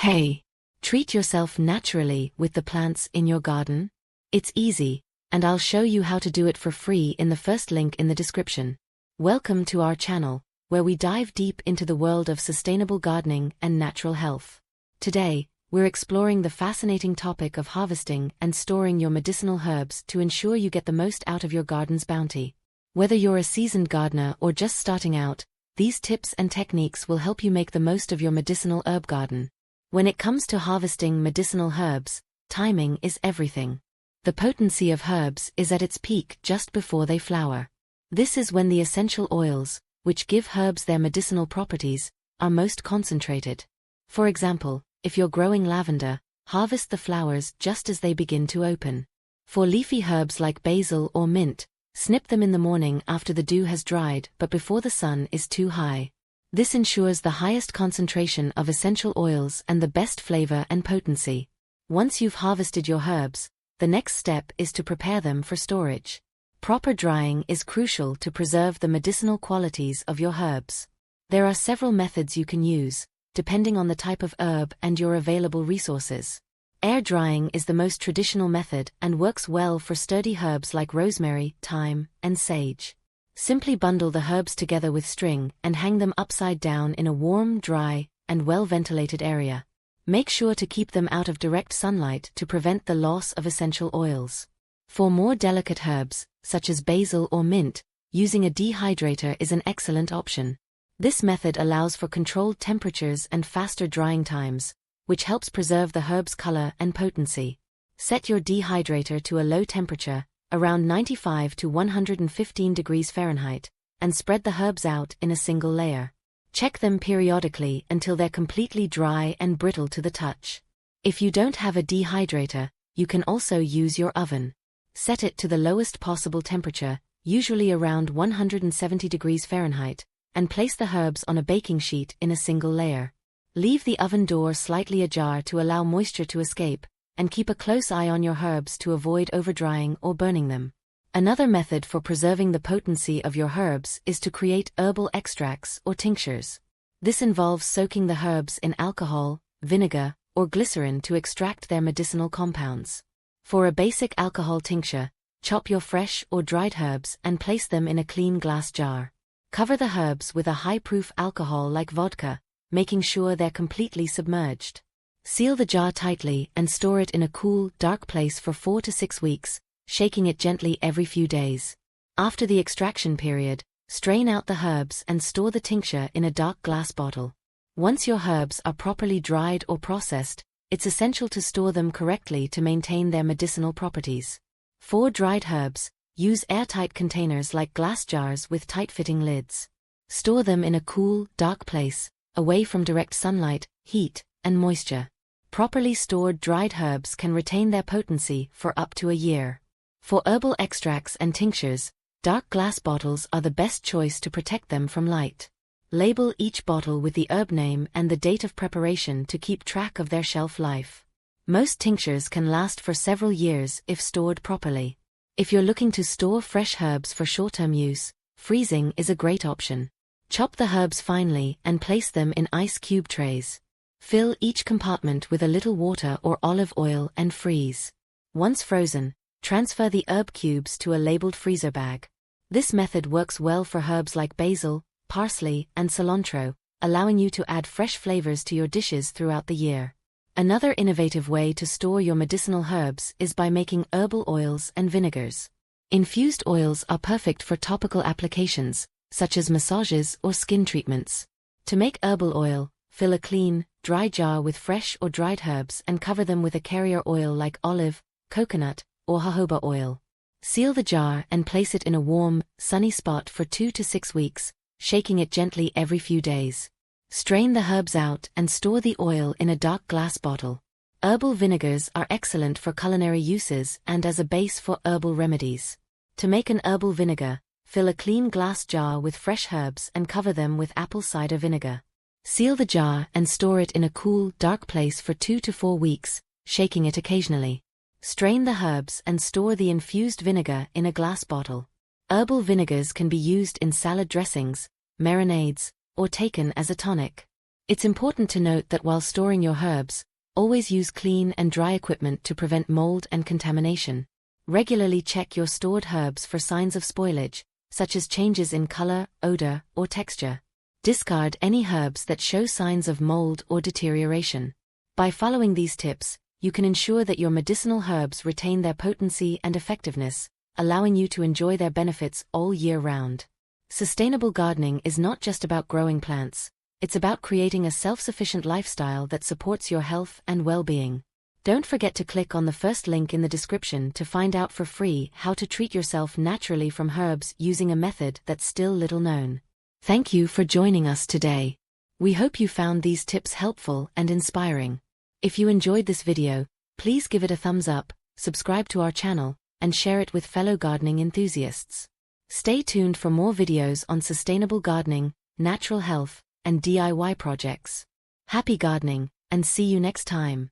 Hey! Treat yourself naturally with the plants in your garden. It's easy, and I'll show you how to do it for free in the first link in the description. Welcome to our channel, where we dive deep into the world of sustainable gardening and natural health. Today, we're exploring the fascinating topic of harvesting and storing your medicinal herbs to ensure you get the most out of your garden's bounty. Whether you're a seasoned gardener or just starting out, these tips and techniques will help you make the most of your medicinal herb garden. When it comes to harvesting medicinal herbs, timing is everything. The potency of herbs is at its peak just before they flower. This is when the essential oils, which give herbs their medicinal properties, are most concentrated. For example, if you're growing lavender, harvest the flowers just as they begin to open. For leafy herbs like basil or mint, snip them in the morning after the dew has dried but before the sun is too high. This ensures the highest concentration of essential oils and the best flavor and potency. Once you've harvested your herbs, the next step is to prepare them for storage. Proper drying is crucial to preserve the medicinal qualities of your herbs. There are several methods you can use, depending on the type of herb and your available resources. Air drying is the most traditional method and works well for sturdy herbs like rosemary, thyme, and sage. Simply bundle the herbs together with string and hang them upside down in a warm, dry, and well-ventilated area. Make sure to keep them out of direct sunlight to prevent the loss of essential oils. For more delicate herbs, such as basil or mint, using a dehydrator is an excellent option. This method allows for controlled temperatures and faster drying times, which helps preserve the herb's color and potency. Set your dehydrator to a low temperature, around 95 to 115 degrees Fahrenheit, and spread the herbs out in a single layer. Check them periodically until they're completely dry and brittle to the touch. If you don't have a dehydrator, you can also use your oven. Set it to the lowest possible temperature, usually around 170 degrees Fahrenheit, and place the herbs on a baking sheet in a single layer. Leave the oven door slightly ajar to allow moisture to escape, and keep a close eye on your herbs to avoid overdrying or burning them. Another method for preserving the potency of your herbs is to create herbal extracts or tinctures. This involves soaking the herbs in alcohol, vinegar, or glycerin to extract their medicinal compounds. For a basic alcohol tincture, chop your fresh or dried herbs and place them in a clean glass jar. Cover the herbs with a high-proof alcohol like vodka, making sure they're completely submerged. Seal the jar tightly and store it in a cool, dark place for 4 to 6 weeks, shaking it gently every few days. After the extraction period, strain out the herbs and store the tincture in a dark glass bottle. Once your herbs are properly dried or processed, it's essential to store them correctly to maintain their medicinal properties. For dried herbs, use airtight containers like glass jars with tight-fitting lids. Store them in a cool, dark place, away from direct sunlight, heat, and moisture. Properly stored dried herbs can retain their potency for up to a year. For herbal extracts and tinctures, dark glass bottles are the best choice to protect them from light. Label each bottle with the herb name and the date of preparation to keep track of their shelf life. Most tinctures can last for several years if stored properly. If you're looking to store fresh herbs for short-term use, freezing is a great option. Chop the herbs finely and place them in ice cube trays. Fill each compartment with a little water or olive oil and freeze. Once frozen, transfer the herb cubes to a labeled freezer bag. This method works well for herbs like basil, parsley, and cilantro, allowing you to add fresh flavors to your dishes throughout the year. Another innovative way to store your medicinal herbs is by making herbal oils and vinegars. Infused oils are perfect for topical applications, such as massages or skin treatments. To make herbal oil, fill a clean, dry jar with fresh or dried herbs and cover them with a carrier oil like olive, coconut, or jojoba oil. Seal the jar and place it in a warm, sunny spot for 2 to 6 weeks, shaking it gently every few days. Strain the herbs out and store the oil in a dark glass bottle. Herbal vinegars are excellent for culinary uses and as a base for herbal remedies. To make an herbal vinegar, fill a clean glass jar with fresh herbs and cover them with apple cider vinegar. Seal the jar and store it in a cool, dark place for 2 to 4 weeks, shaking it occasionally. Strain the herbs and store the infused vinegar in a glass bottle. Herbal vinegars can be used in salad dressings, marinades, or taken as a tonic. It's important to note that while storing your herbs, always use clean and dry equipment to prevent mold and contamination. Regularly check your stored herbs for signs of spoilage, such as changes in color, odor, or texture. Discard any herbs that show signs of mold or deterioration. By following these tips, you can ensure that your medicinal herbs retain their potency and effectiveness, allowing you to enjoy their benefits all year round. Sustainable gardening is not just about growing plants, it's about creating a self-sufficient lifestyle that supports your health and well-being. Don't forget to click on the first link in the description to find out for free how to treat yourself naturally from herbs using a method that's still little known. Thank you for joining us today. We hope you found these tips helpful and inspiring. If you enjoyed this video, please give it a thumbs up, subscribe to our channel, and share it with fellow gardening enthusiasts. Stay tuned for more videos on sustainable gardening, natural health, and DIY projects. Happy gardening, and see you next time.